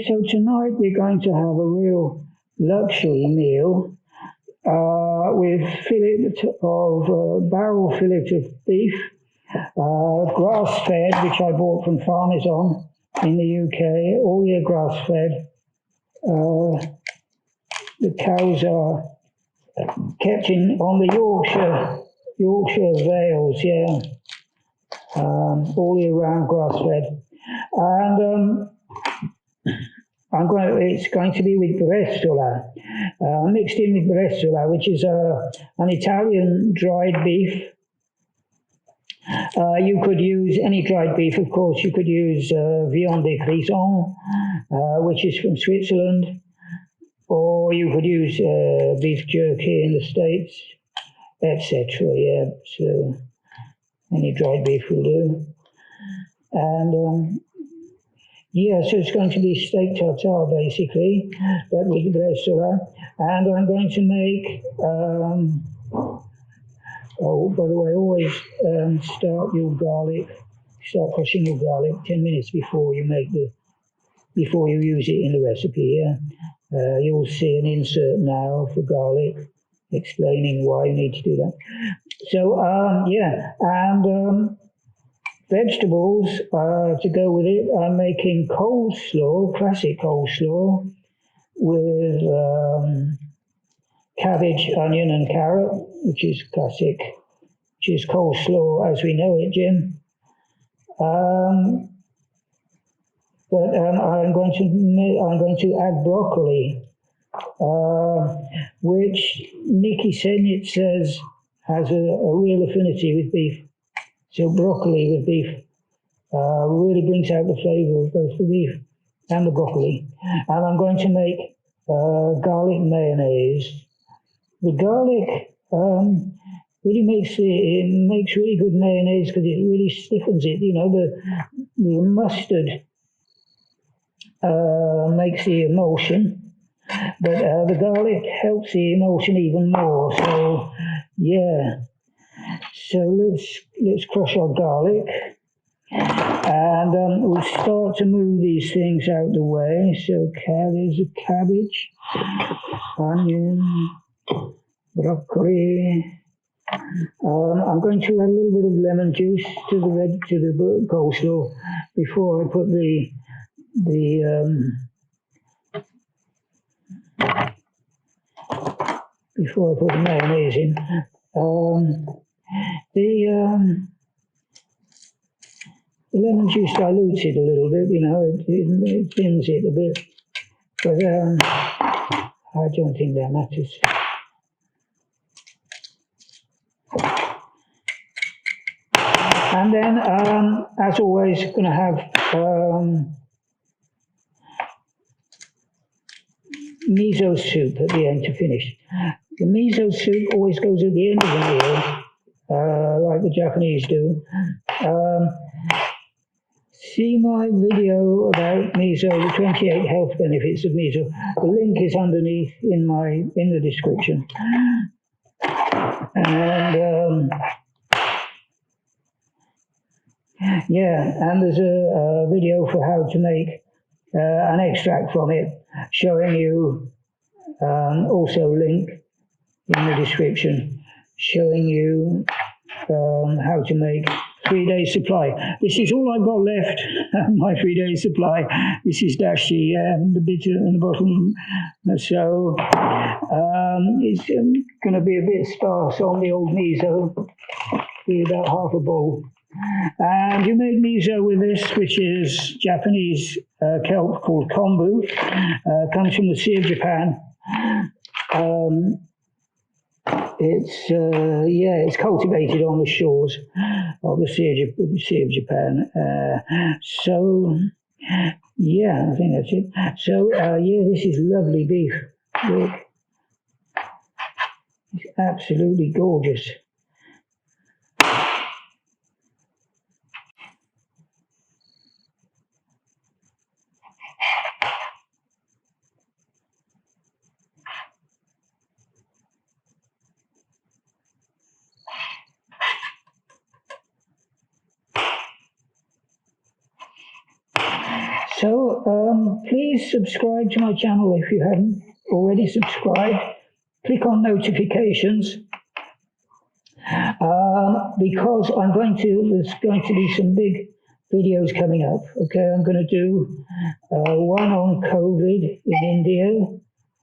so tonight we're going to have a real luxury meal with barrel fillet of beef, grass-fed, which I bought from Farmers On in the UK, all year grass-fed. The cows are kept on the Yorkshire Vales, all year round grass-fed. And it's going to be with Bresaula, mixed in with Bresaula, which is an Italian dried beef. You could use any dried beef, of course. You could use viande Grisons, which is from Switzerland, or you could use beef jerky in the States, etc. Yeah, so any dried beef will do. And so it's going to be steak tartare basically, but with Bresaula. And I'm going to make, by the way, always start crushing your garlic 10 minutes before you use it in the recipe. Yeah, you'll see an insert now for garlic explaining why you need to do that. So and vegetables to go with it. I'm making coleslaw, classic coleslaw, with cabbage, onion, and carrot, which is classic, which is coleslaw as we know it, Jim. But I'm going to add broccoli, which Nikki Segnit says has a real affinity with beef. So broccoli with beef really brings out the flavour of both the beef and the broccoli. And I'm going to make garlic mayonnaise. The garlic really makes really good mayonnaise because it really stiffens it. You know, the mustard makes the emulsion, but the garlic helps the emulsion even more. So yeah. So let's crush our garlic, and we'll start to move these things out the way. So there's a cabbage, onion, broccoli. I'm going to add a little bit of lemon juice to the coleslaw before I put the mayonnaise in. The lemon juice dilutes it a little bit, you know, it thins it a bit, but I don't think that matters. And then, as always, going to have miso soup at the end to finish. The miso soup always goes at the end of the meal, like the Japanese do. See my video about miso, the 28 health benefits of miso. The link is underneath in the description. And and there's a video for how to make an extract from it, showing you, also link in the description, showing you how to make 3 days supply. This is all I've got left, my 3 days supply. This is dashi and the bitter in the bottom. So it's going to be a bit sparse on the old miso, be about half a bowl. And you make miso with this, which is Japanese kelp called kombu. Comes from the Sea of Japan. It's cultivated on the shores of the Sea of Japan. I think that's it. So, this is lovely beef. Look. It's absolutely gorgeous. So please subscribe to my channel if you haven't already subscribed. Click on notifications because there's going to be some big videos coming up. Okay, I'm going to do one on COVID in India,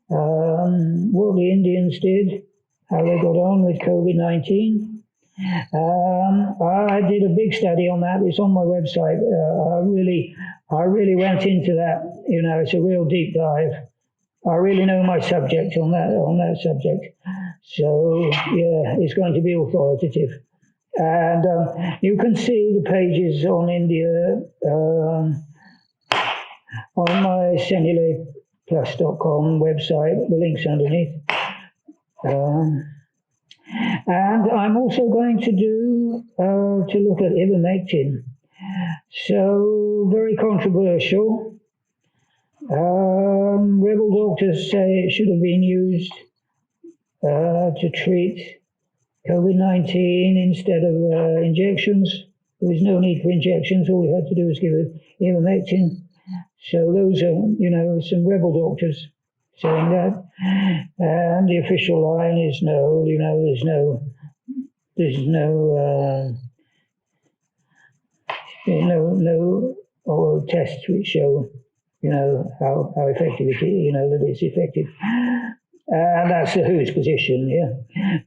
what the Indians did, how they got on with COVID-19. I did a big study on that. It's on my website. I really went into that. You know, it's a real deep dive. I really know my subject on that subject. So yeah, it's going to be authoritative. And you can see the pages on India on my Seignaletplus.com website. The link's underneath. And I'm also going to look at ivermectin. So very controversial. Rebel doctors say it should have been used to treat COVID-19 instead of injections. There was no need for injections. All we had to do was give ivermectin. So those are, you know, some rebel doctors saying that. And the official line is no, you know, there's no tests which show, you know, how effective it is, you know, that it's effective. And that's the WHO's position, yeah.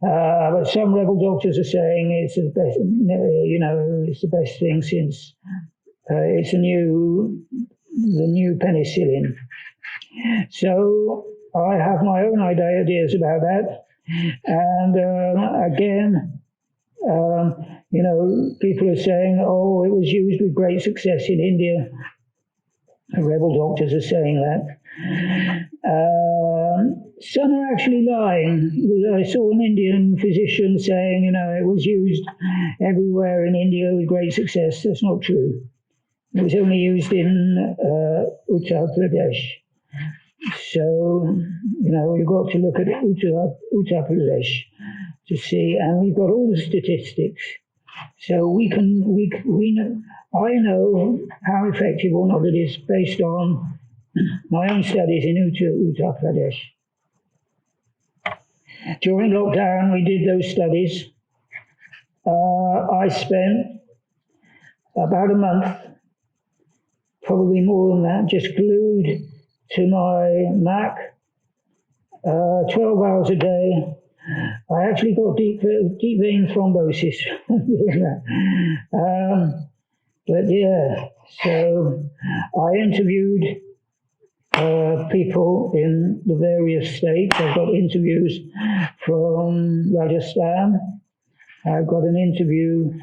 But some rebel doctors are saying it's the best, you know, it's the best thing since it's the new penicillin. So I have my own ideas about that. And again, you know, people are saying, oh, it was used with great success in India. The rebel doctors are saying that. Some are actually lying. I saw an Indian physician saying, you know, it was used everywhere in India with great success. That's not true. It was only used in Uttar Pradesh. So, you know, you've got to look at Uttar Pradesh to see, and we've got all the statistics. So we know, I know how effective or not it is based on my own studies in Uttar Pradesh. During lockdown, we did those studies. I spent about a month, probably more than that, just glued to my Mac, 12 hours a day. I actually got deep vein thrombosis from doing that. But yeah, so I interviewed people in the various states. I've got interviews from Rajasthan. I've got an interview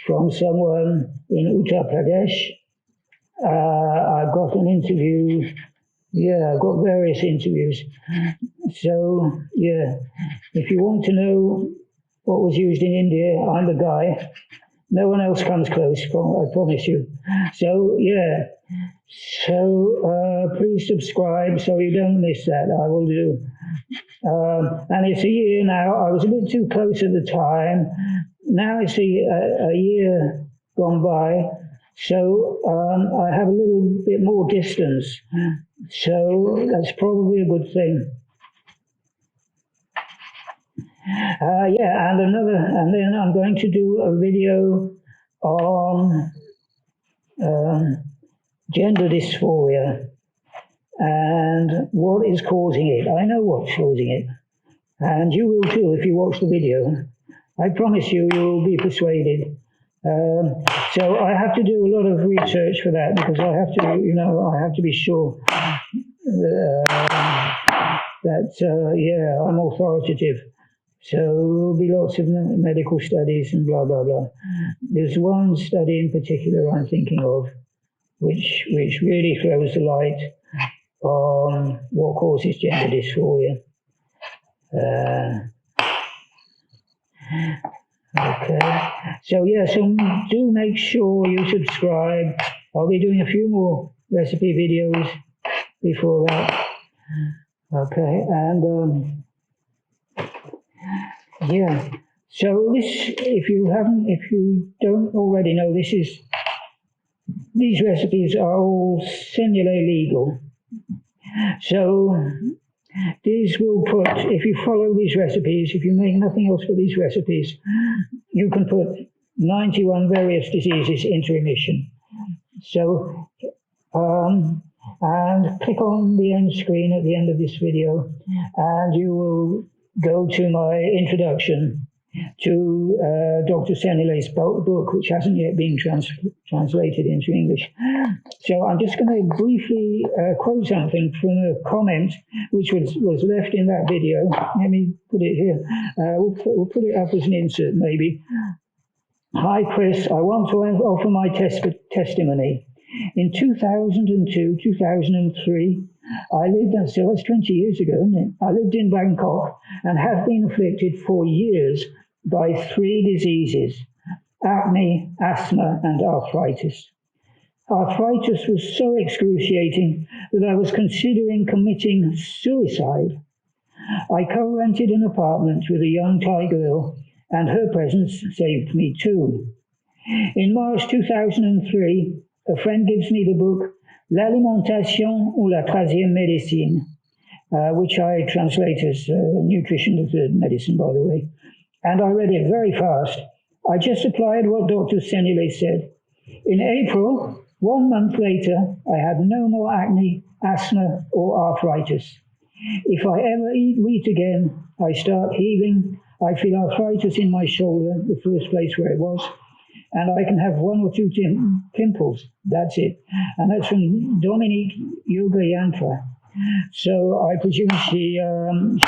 from someone in Uttar Pradesh. I've got an interview. Yeah, I've got various interviews. So, yeah, if you want to know what was used in India, I'm the guy. No one else comes close, I promise you. So, yeah. So, please subscribe so you don't miss that. I will do. And it's a year now. I was a bit too close at the time. Now it's a year gone by. So I have a little bit more distance. So that's probably a good thing. Yeah, and then I'm going to do a video on gender dysphoria and what is causing it. I know what's causing it, and you will too if you watch the video. I promise you, you will be persuaded. So I have to do a lot of research for that because I have to, you know, I have to be sure that yeah, I'm authoritative. So there'll be lots of medical studies and blah, blah, blah. There's one study in particular I'm thinking of, which really throws the light on what causes gender dysphoria. Okay, so yeah, so do make sure you subscribe. I'll be doing a few more recipe videos before that. Okay, and yeah, so this, if you don't already know, this is these recipes are all Seignalet legal. So these will put, if you follow these recipes, if you make nothing else but these recipes, you can put 91 various diseases into remission. So, and click on the end screen at the end of this video, and you will go to my introduction to Dr. Seignalet's book, which hasn't yet been translated into English. So I'm just going to briefly quote something from a comment which was left in that video. Let me put it here. We'll put it up as an insert, maybe. Hi, Chris. I want to offer my testimony. In 2002, 2003, I lived, so that's 20 years ago, isn't it? I lived in Bangkok and have been afflicted for years by 3 diseases: acne, asthma, and arthritis. Arthritis was so excruciating that I was considering committing suicide. I co-rented an apartment with a young Thai girl, and her presence saved me too. In March 2003, a friend gives me the book L'alimentation ou la troisième médecine, which I translate as nutrition, the third medicine, by the way. And I read it very fast. I just applied what Dr. Seignalet said. In April, 1 month later, I had no more acne, asthma, or arthritis. If I ever eat wheat again, I start heaving. I feel arthritis in my shoulder, the first place where it was, and I can have 1 or 2 pimples. That's it. And that's from Dominique Yoga Yantra. So I presume she's got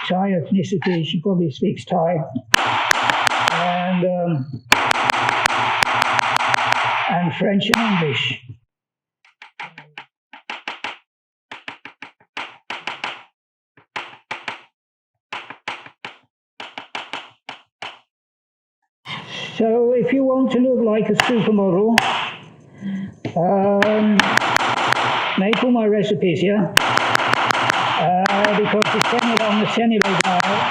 Thai ethnicity. She probably speaks Thai. And French and English. So if you want to look like a supermodel, make all my recipes, yeah? Because on the Seignalet diet,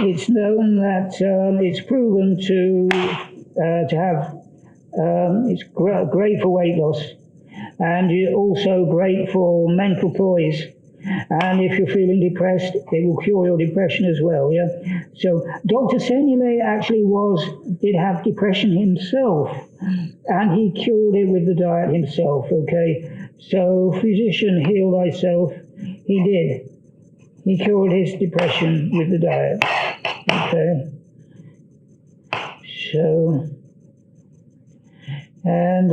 it's known that it's proven to have, it's great for weight loss, and also great for mental poise. And if you're feeling depressed, it will cure your depression as well, yeah? So Dr. Seignalet actually did have depression himself, and he cured it with the diet himself, okay? So physician, heal thyself. He did. He cured his depression with the diet, okay? So, and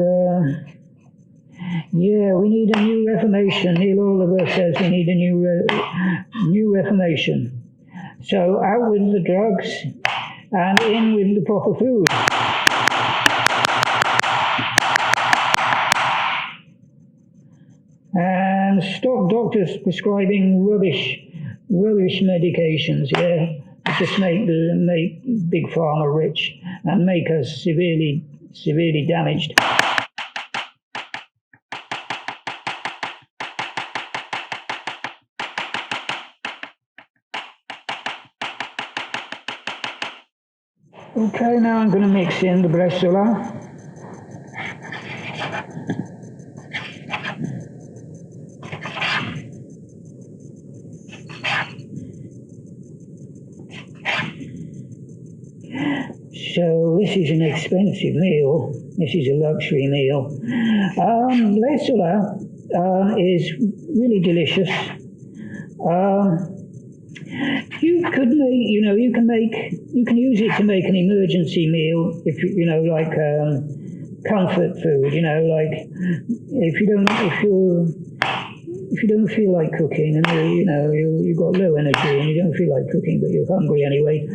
yeah, we need a new reformation. Neil Oliver says we need a new reformation. So out with the drugs and in with the proper food. And stop doctors prescribing rubbish medications, yeah? Just make Big Pharma rich and make us severely damaged. Okay, now I'm going to mix in the Bresaula. So this is an expensive meal. This is a luxury meal. Bresaula is really delicious. You could make, you can use it to make an emergency meal if like comfort food. Like if you don't feel like cooking and you've got low energy and you don't feel like cooking but you're hungry anyway,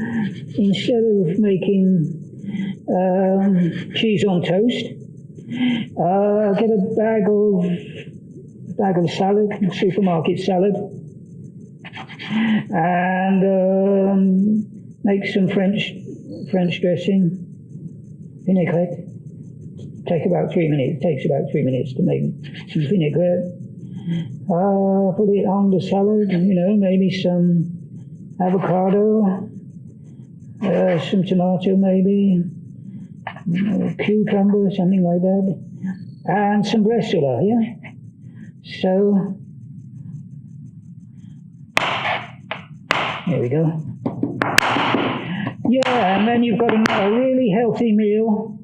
instead of making cheese on toast, get a bag of salad, supermarket salad, and make some French dressing, vinaigrette. Takes about 3 minutes to make some vinaigrette. Put it on the salad, maybe some avocado, some tomato maybe, cucumber, something like that, and some Bresaula, yeah? So, there we go. Yeah, and then you've got a really healthy meal,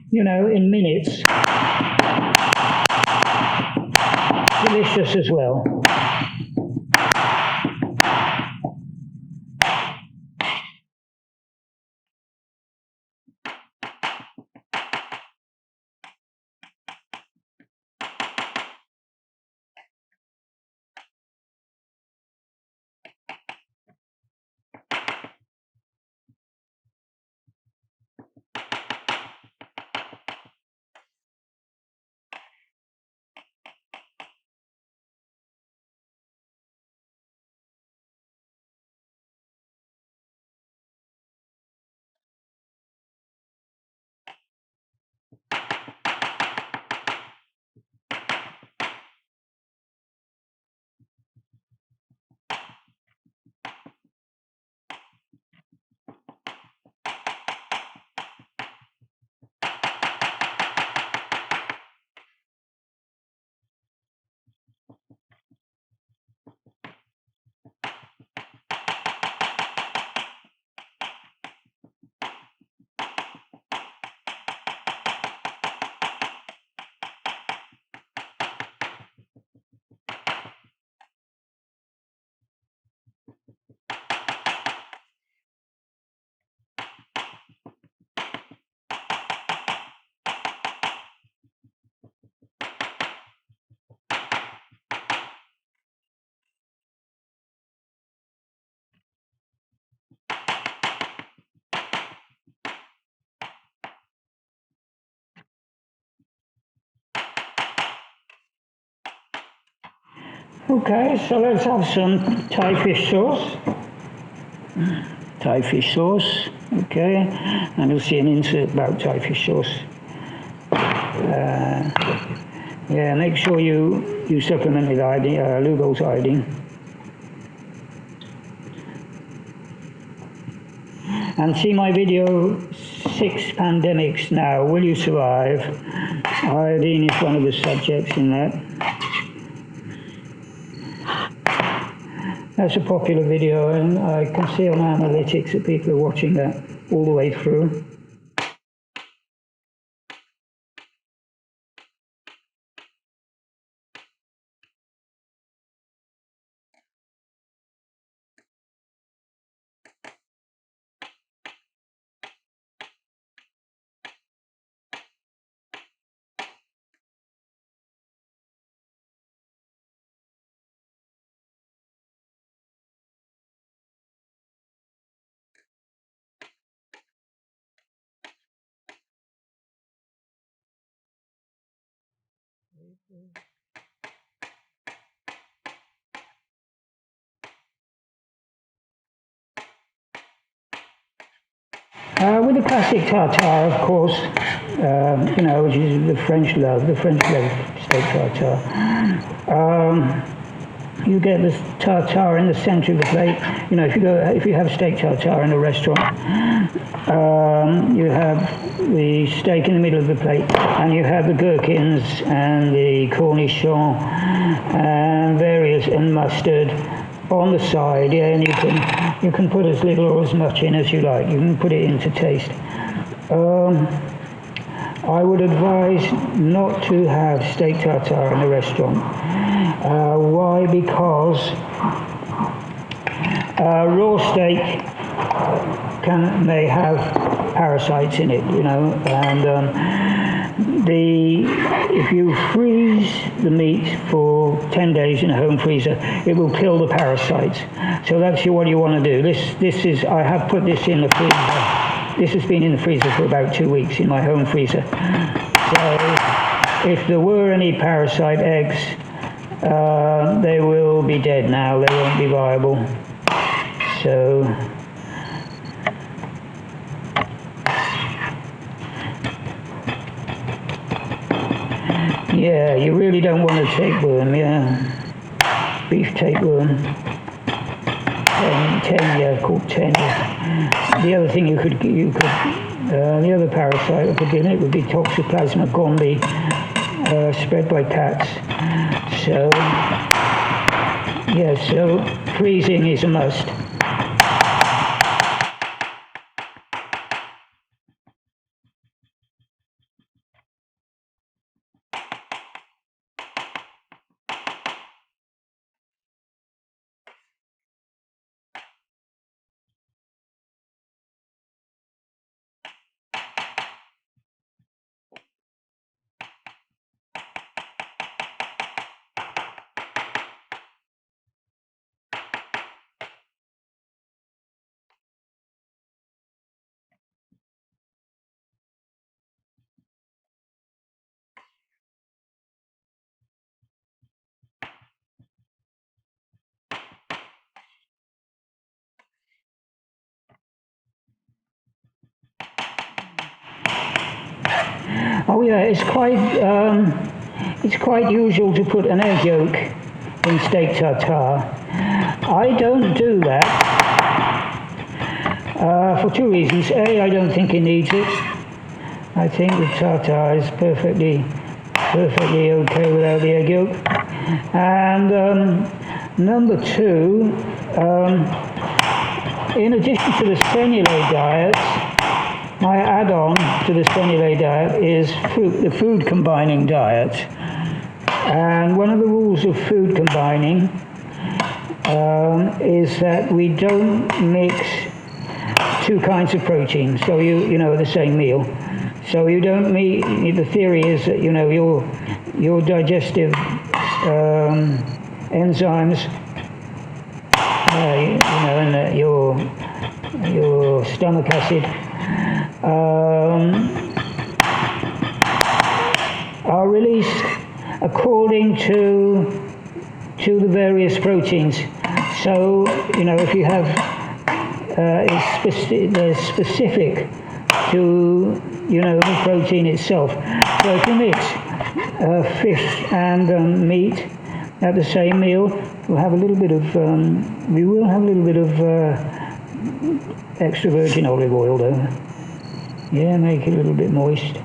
you know, in minutes. Delicious as well. Okay, so let's have some Thai fish sauce. Thai fish sauce, okay, and you'll see an insert about Thai fish sauce. Yeah, make sure you supplement with iodine, Lugol's iodine. And see my video, 6 Pandemics Now, Will You Survive? Iodine is one of the subjects in that. That's a popular video, and I can see on analytics that people are watching that all the way through. With the classic tartare, of course, you know, which is the French love steak tartare. You get the tartare in the center of the plate. You know, if you have steak tartare in a restaurant, you have the steak in the middle of the plate, and you have the gherkins and the cornichon and various and mustard on the side, yeah, and you can put as little or as much in as you like. You can put it in to taste. I would advise not to have steak tartare in a restaurant. Why? Because raw steak may have parasites in it, you know, and if you freeze the meat for 10 days in a home freezer, it will kill the parasites. So that's what you want to do. I have put this in the freezer. This has been in the freezer for about 2 weeks in my home freezer. So if there were any parasite eggs, they will be dead now. They won't be viable. So yeah, you really don't want to tapeworm, yeah. Beef tapeworm. 10, yeah, called 10. The other thing the other parasite that could be in it would be Toxoplasma gondii, spread by cats. So, yeah, so freezing is a must. Oh yeah, it's quite usual to put an egg yolk in steak tartare. I don't do that for two reasons. A, I don't think it needs it. I think the tartare is perfectly okay without the egg yolk. And number two, in addition to the Seignalet diet, my add-on to the Seignalet diet is the food combining diet. And one of the rules of food combining is that we don't mix two kinds of protein, so you know, the same meal. So you don't the theory is that, you know, your digestive enzymes, you know, and your stomach acid are released according to the various proteins. So, you know, if you have they're specific to, you know, the protein itself. So if you mix fish and meat at the same meal, we'll have a little bit of extra virgin olive oil though. Yeah, make it a little bit moist,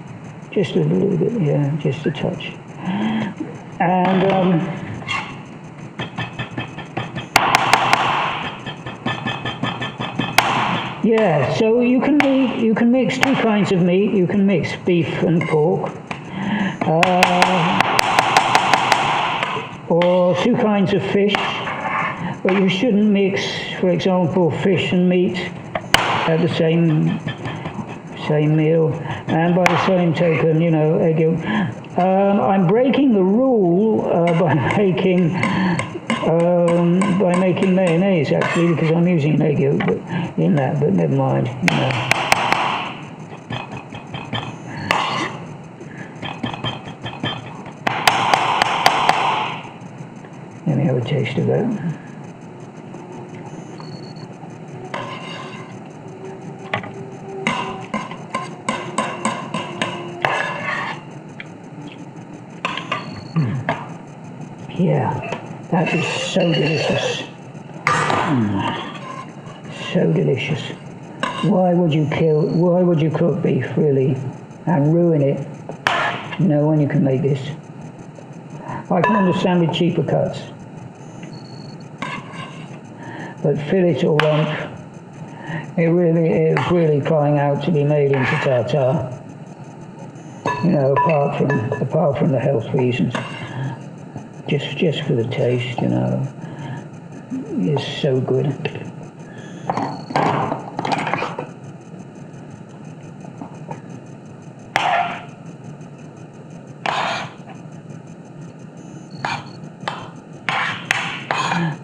just a little bit, yeah, just a touch. And yeah, so you can mix two kinds of meat. You can mix beef and pork, or two kinds of fish. But you shouldn't mix, for example, fish and meat at the same meal. And by the same token, you know, egg yolk. I'm breaking the rule by making mayonnaise, actually, because I'm using an egg yolk in that, but never mind, you know. Let me have a taste of that. Yeah, that is so delicious. So delicious. Why would you cook beef, really, and ruin it, you know, when you can make this? I can understand with cheaper cuts, but fillet or rump, it is really crying out to be made into tartare. You know, apart from the health reasons. Just for the taste, you know, it's so good.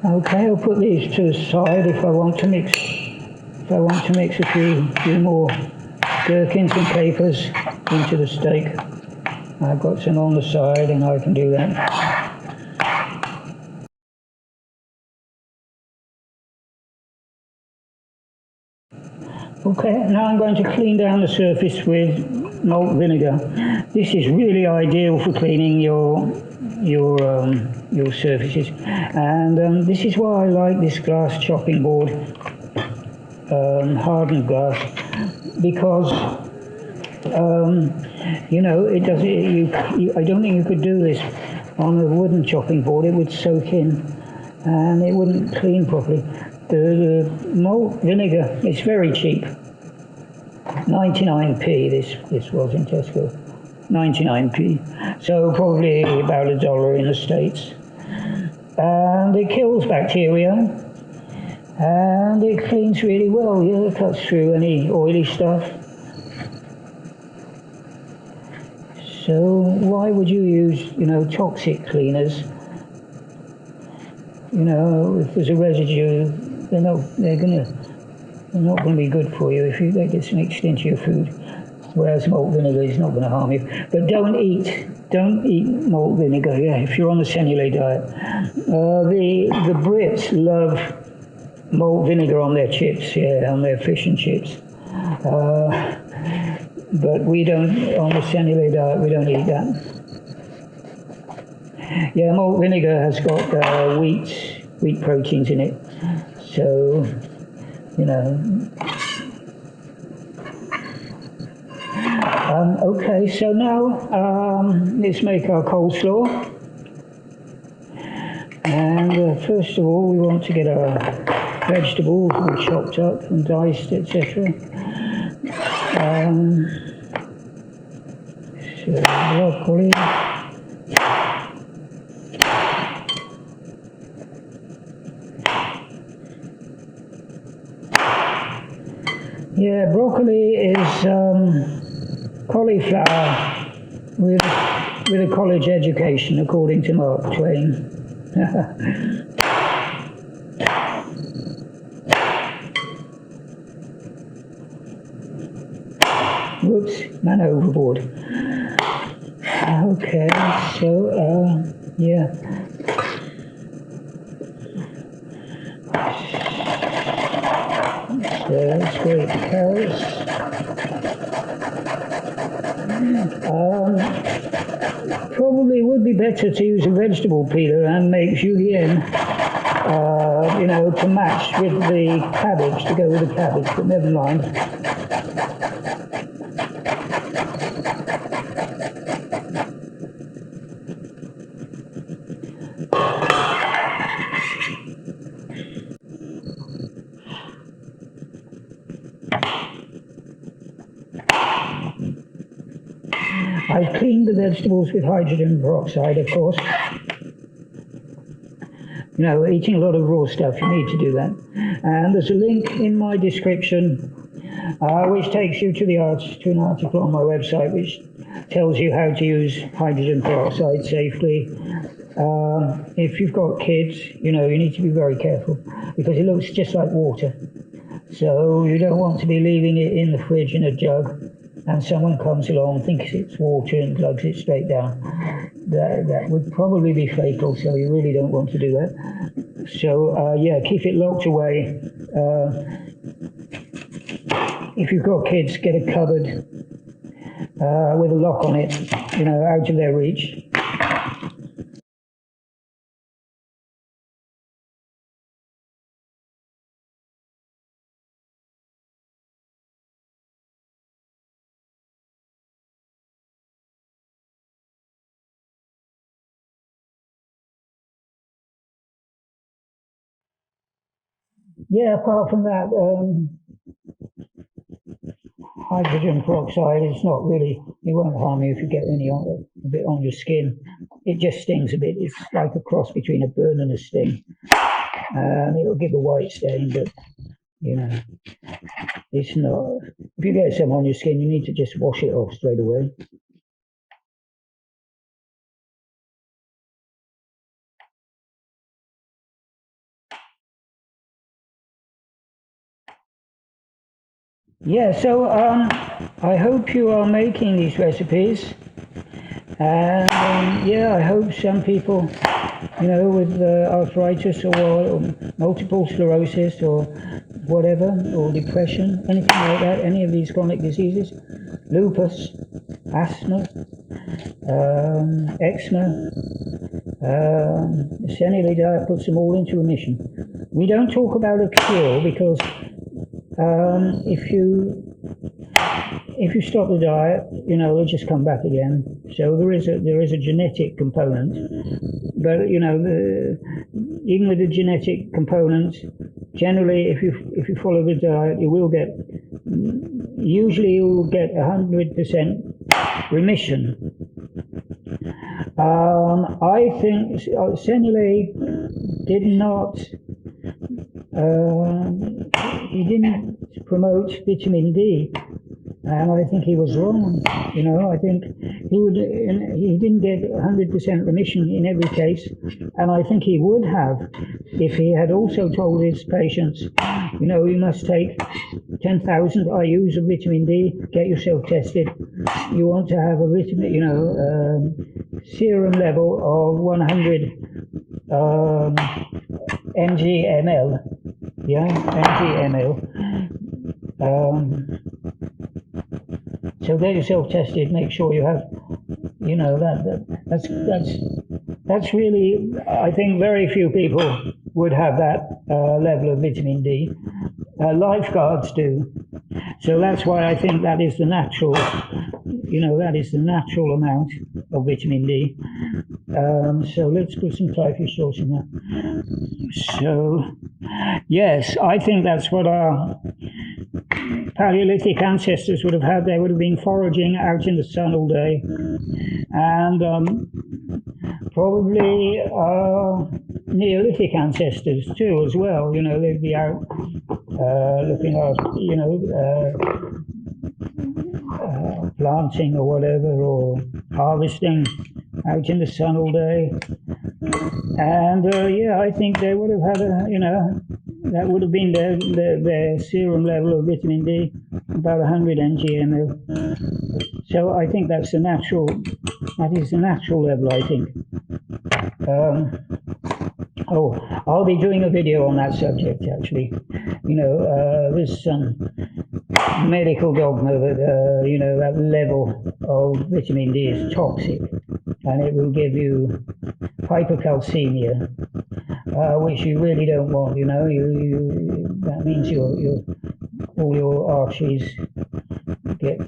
Okay, I'll put these to the side if I want to mix. If I want to mix a few more gherkins and capers into the steak, I've got some on the side, and I can do that. Okay, now I'm going to clean down the surface with malt vinegar. This is really ideal for cleaning your surfaces, and this is why I like this glass chopping board. hardened glass, because you know, it doesn't. I don't think you could do this on a wooden chopping board. It would soak in, and it wouldn't clean properly. The malt vinegar, it's very cheap. 99p. This was in Tesco. 99p. So probably about $1 in the States. And it kills bacteria, and it cleans really well. Yeah, it cuts through any oily stuff. So why would you use, you know, toxic cleaners? You know, if there's a residue, they're not going to be good for you if you get this mixed into your food. Whereas malt vinegar is not going to harm you. But don't eat malt vinegar. Yeah, if you're on the Seignalet diet, the Brits love malt vinegar on their chips. Yeah, on their fish and chips. But we don't, on the Seignalet diet, we don't eat that. Yeah, malt vinegar has got wheat proteins in it, so, you know. Okay, so now let's make our coleslaw. And first of all, we want to get our vegetables all chopped up and diced, etc. So broccoli. Yeah, broccoli is cauliflower with a college education, according to Mark Twain. Whoops, man overboard. Okay, so yeah. So let's grate the carrots. Probably would be better to use a vegetable peeler and make julienne, you know, to match with the cabbage, to go with the cabbage, but never mind. I've cleaned the vegetables with hydrogen peroxide, of course. You know, eating a lot of raw stuff, you need to do that. And there's a link in my description which takes you to an article on my website which tells you how to use hydrogen peroxide safely. If you've got kids, you know, you need to be very careful because it looks just like water. So you don't want to be leaving it in the fridge in a jug and someone comes along, thinks it's water and plugs it straight down. That would probably be fatal, so you really don't want to do that. So yeah, keep it locked away. If you've got kids, get a cupboard with a lock on it, you know, out of their reach. Yeah, apart from that, hydrogen peroxide is not really, it won't harm you if you get any a bit on your skin. It just stings a bit. It's like a cross between a burn and a sting. It'll give a white stain, but, you know, it's not. If you get some on your skin, you need to just wash it off straight away. Yeah, so I hope you are making these recipes, and yeah, I hope some people, you know, with arthritis or multiple sclerosis or whatever, or depression, anything like that, any of these chronic diseases, lupus, asthma, eczema, the Seignalet diet puts them all into remission. We don't talk about a cure because If you stop the diet, they'll just come back again. So there is a genetic component, but even with the genetic component, generally, if you follow the diet, you will get 100% remission. I think Seignalet did not. He didn't promote vitamin D, and I think he was wrong. I think he didn't get 100% remission in every case, and I think he would have if he had also told his patients, you must take 10,000 IUs of vitamin D, get yourself tested. You want to have a serum level of 100 mg/ml. Yeah, mg/ml. So get yourself tested. Make sure you have, that's really. I think very few people would have that level of vitamin D. Lifeguards do. So that's why I think that is the natural. That is the natural amount of vitamin D. So let's put some Thai fish sauce in there. So, yes, I think that's what our Paleolithic ancestors would have had. They would have been foraging out in the sun all day, and probably Neolithic ancestors too, as well. They'd be out looking after, planting or whatever, or harvesting out in the sun all day. And I think they would have had that would have been their serum level of vitamin D, about 100 mg/ml. So I think that is the natural level, I think. I'll be doing a video on that subject, actually. There's some medical dogma that, that level of vitamin D is toxic, and it will give you hypercalcemia, which you really don't want. That means all your arteries get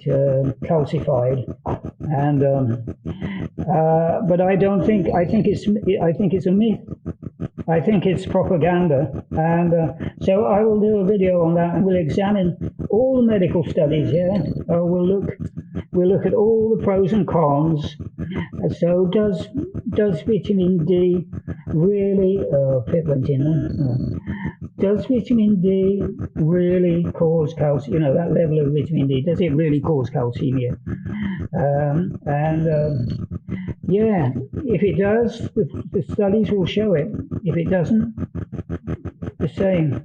calcified, and but I don't think. I think it's a myth. I think it's propaganda, and so I will do a video on that, and we'll examine all the medical studies. Yeah, we'll look at all the pros and cons. So does vitamin D really? Pip went in there. Does vitamin D really cause calcium? That level of vitamin D, does it really cause calcemia? Yeah, if it does, the studies will show it. If it doesn't, the same.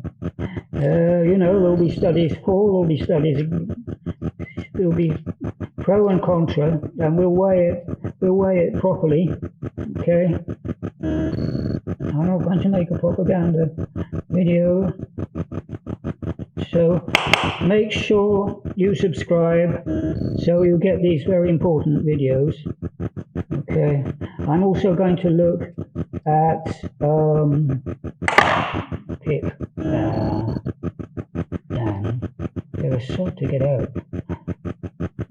There'll be studies there'll be pro and contra, and we'll weigh it properly. Okay. I'm not going to make a propaganda video. So make sure you subscribe so you get these very important videos. Okay. I'm also going to look at pip. There is salt to get out.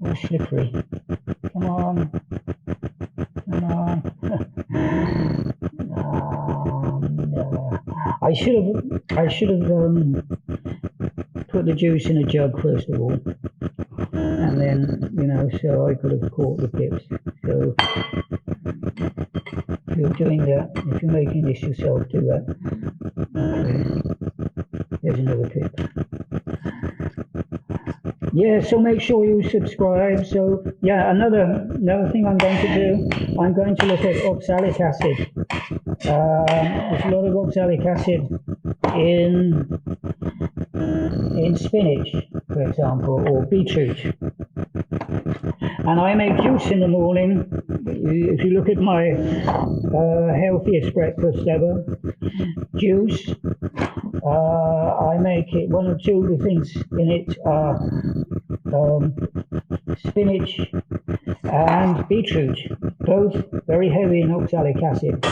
Oh, slippery. Come on. I should have put the juice in a jug first of all, and then so I could have caught the pips. So if you're doing that, if you're making this yourself, do that. Okay. There's another pip. Yeah, so make sure you subscribe. So yeah, another thing I'm going to do, I'm going to look at oxalic acid. There's a lot of oxalic acid in spinach, for example, or beetroot. And I make juice in the morning. If you look at my healthiest breakfast ever, juice, I make it, one or two of the things in it are spinach and beetroot, both very heavy in oxalic acid.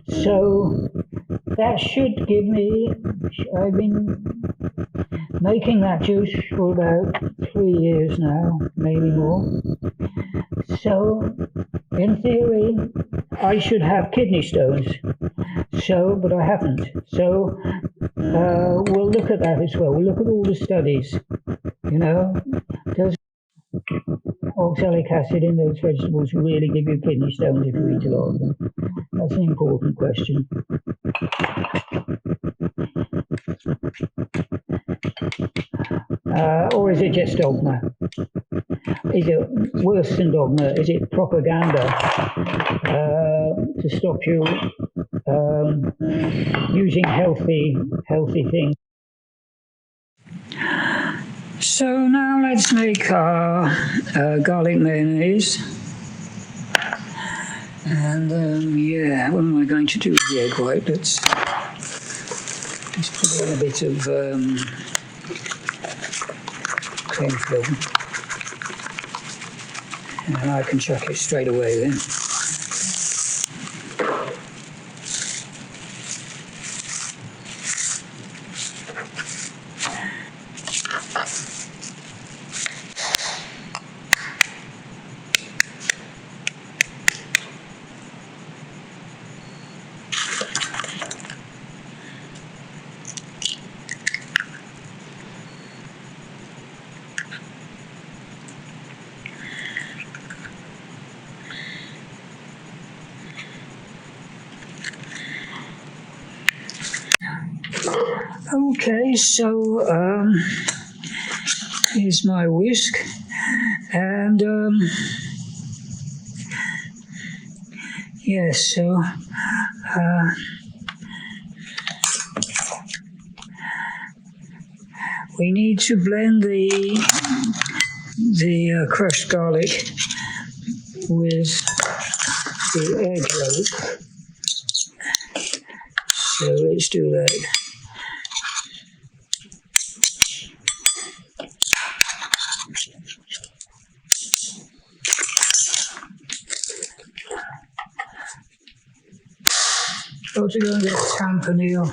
So that should give me, making that juice for about 3 years now, maybe more. So, in theory, I should have kidney stones. But I haven't. So, we'll look at that as well. We'll look at all the studies. Does oxalic acid in those vegetables really give you kidney stones if you eat a lot of them? That's an important question. Or is it just dogma? Is it worse than dogma? Is it propaganda to stop you using healthy things? So now let's make our garlic mayonnaise. And what am I going to do with the egg white? Let's just put in a bit of cream filling. And I can chuck it straight away then. Okay, so here's my whisk, and so we need to blend the crushed garlic with the egg yolk. So let's do that. Got to go and get Tampanil.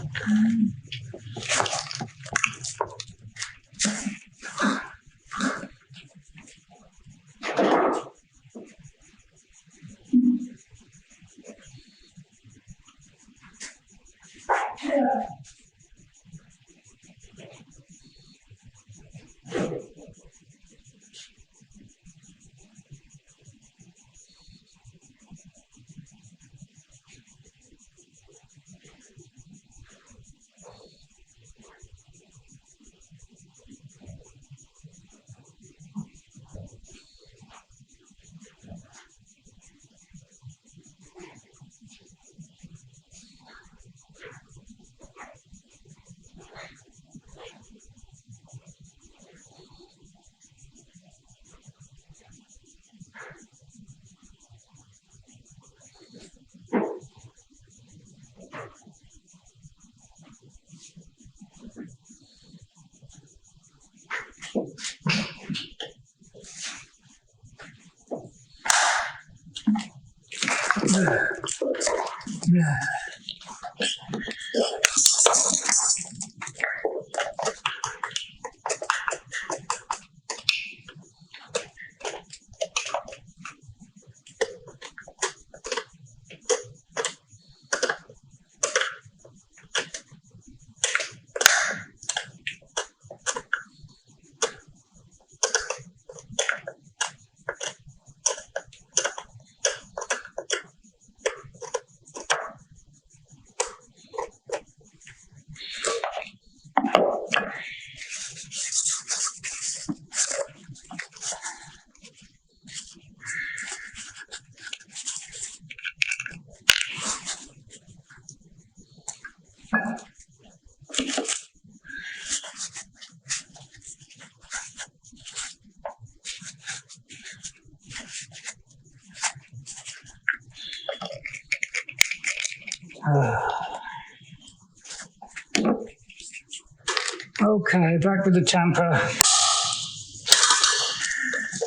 Okay, back with the tamper.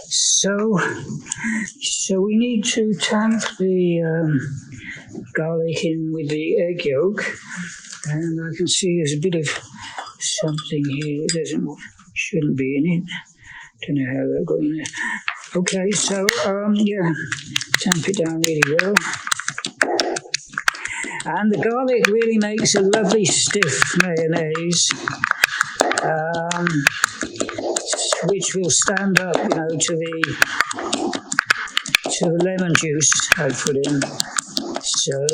So we need to tamp the garlic in with the egg yolk, and I can see there's a bit of something here that shouldn't be in it. Don't know how that got in there. Okay, so yeah, tamp it down really well. And the garlic really makes a lovely stiff mayonnaise, which will stand up, you know, to the lemon juice I put in. So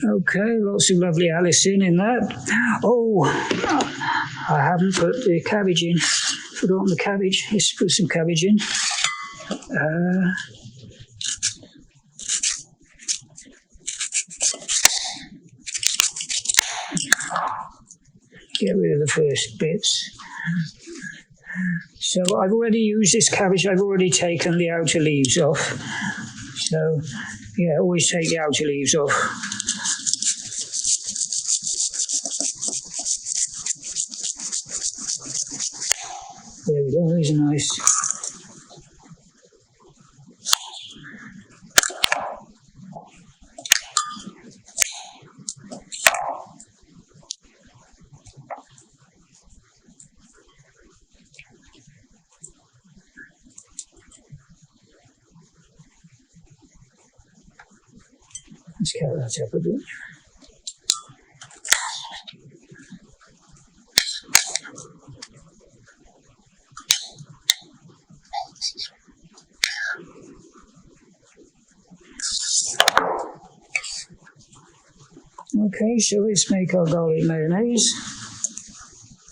okay, lots of lovely Allicin in that. Oh, I haven't put the cabbage in. Forgotten the cabbage. Let's put some cabbage in. Get rid of the first bits. So I've already used this cabbage. I've already taken the outer leaves off. So yeah, always take the outer leaves off. There we go, these are nice. Let's cut that up a bit. Okay, so let's make our garlic mayonnaise.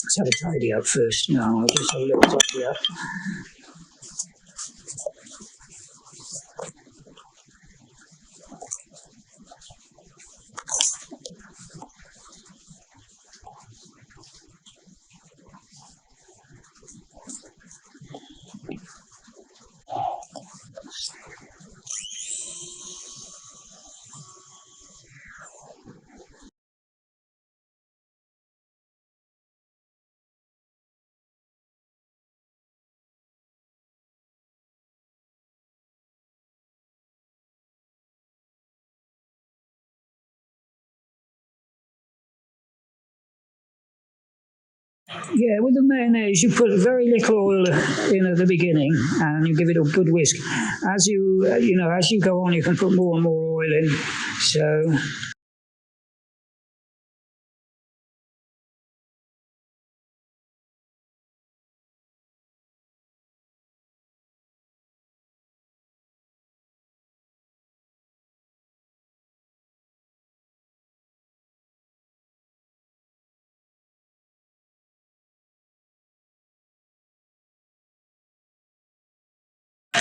Let's have a tidy up first. No, I'll just have a little tidy up. Yeah, with the mayonnaise, you put very little oil in at the beginning, and you give it a good whisk. As as you go on, you can put more and more oil in. So.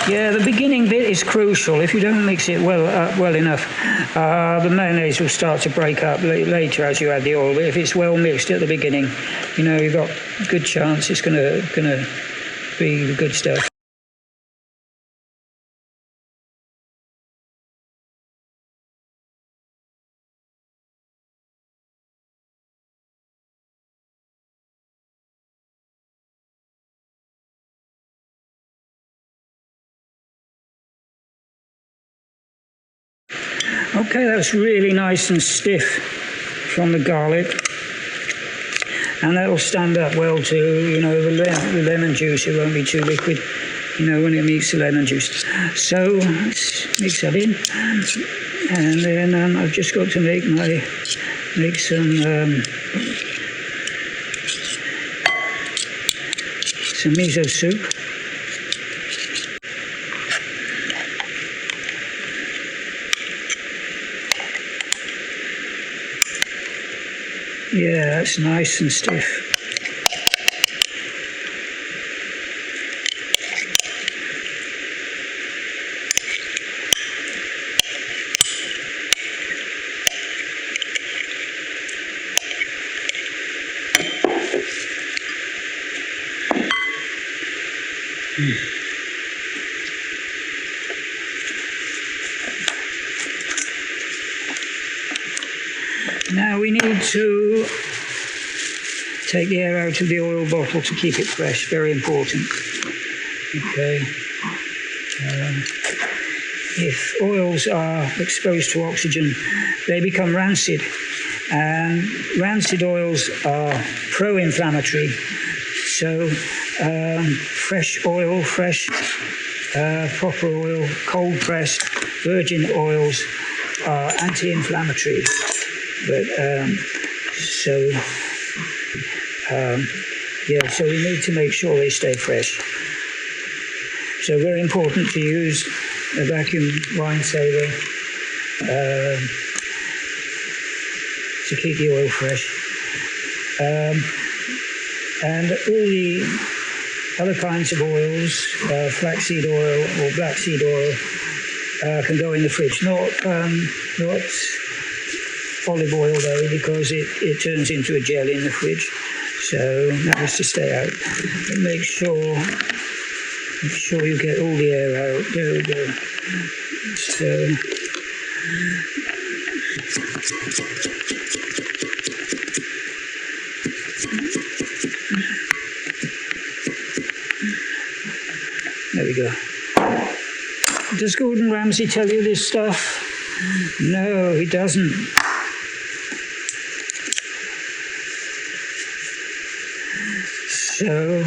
Yeah, the beginning bit is crucial. If you don't mix it well enough, the mayonnaise will start to break up later as you add the oil. But if it's well mixed at the beginning, you know you've got a good chance it's gonna be the good stuff. Okay, that's really nice and stiff from the garlic, and that'll stand up well to the lemon juice. It won't be too liquid, when it meets the lemon juice. So let's mix that in, and then I've just got to make some miso soup. Yeah, that's nice and stiff. Now we need to Take the air out of the oil bottle to keep it fresh, very important. Okay. If oils are exposed to oxygen, they become rancid. And rancid oils are pro-inflammatory. So fresh oil, proper oil, cold-pressed virgin oils are anti-inflammatory. But so we need to make sure they stay fresh. So very important to use a vacuum wine saver to keep the oil fresh. And all the other kinds of oils, flaxseed oil or black seed oil, can go in the fridge. Not olive oil though, because it turns into a gel in the fridge. So that has to stay out. But make sure you get all the air out. There we go. So there we go. Does Gordon Ramsay tell you this stuff? No, he doesn't. So,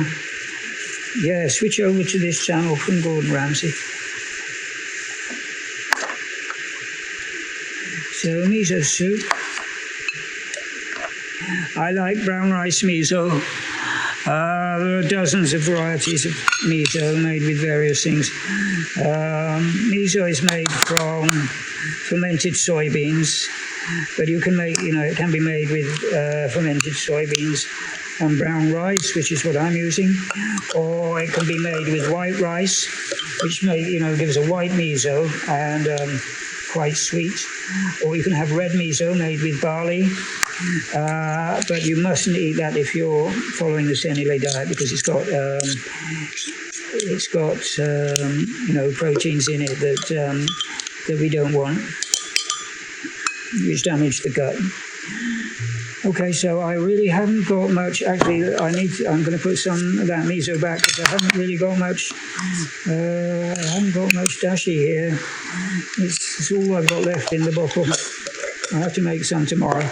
yeah, switch over to this channel from Gordon Ramsay. So, miso soup. I like brown rice miso. There are dozens of varieties of miso made with various things. Miso is made from fermented soybeans, but you can make, it can be made with fermented soybeans and brown rice, which is what I'm using, or it can be made with white rice, which gives a white miso and quite sweet, or you can have red miso made with barley. But you mustn't eat that if you're following the Seignalet diet, because it's got proteins in it that we don't want, which damage the gut. Okay, so I really haven't got much. Actually, I'm going to put some of that miso back because I haven't really got much. I haven't got much dashi here. It's all I've got left in the bottle. I'll have to make some tomorrow.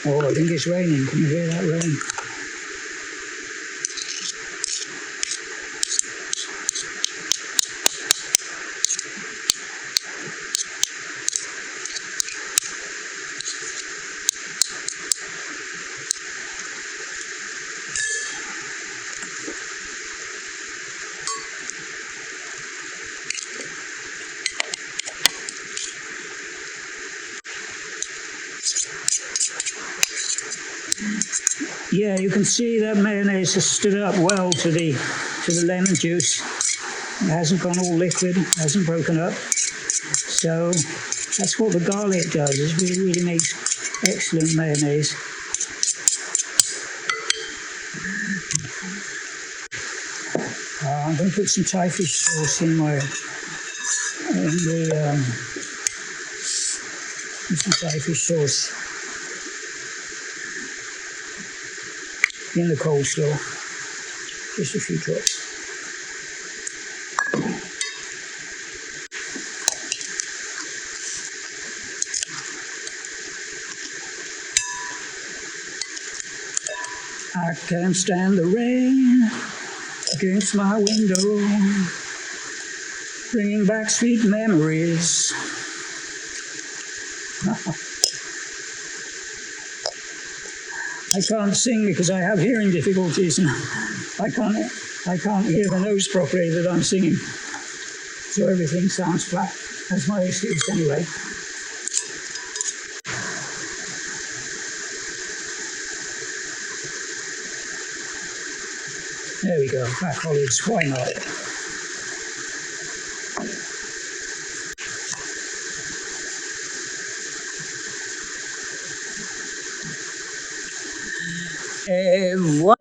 Oh, I think it's raining. Can you hear that rain? Yeah, you can see that mayonnaise has stood up well to the lemon juice. It hasn't gone all liquid, hasn't broken up. So that's what the garlic does. It really makes excellent mayonnaise. I'm going to put some Thai fish sauce in some Thai fish sauce in the coleslaw. Just a few drops. I can't stand the rain against my window, bringing back sweet memories. I can't sing because I have hearing difficulties, and I can't hear the notes properly that I'm singing. So everything sounds flat. That's my excuse anyway. There we go, black olives, why not? Voila!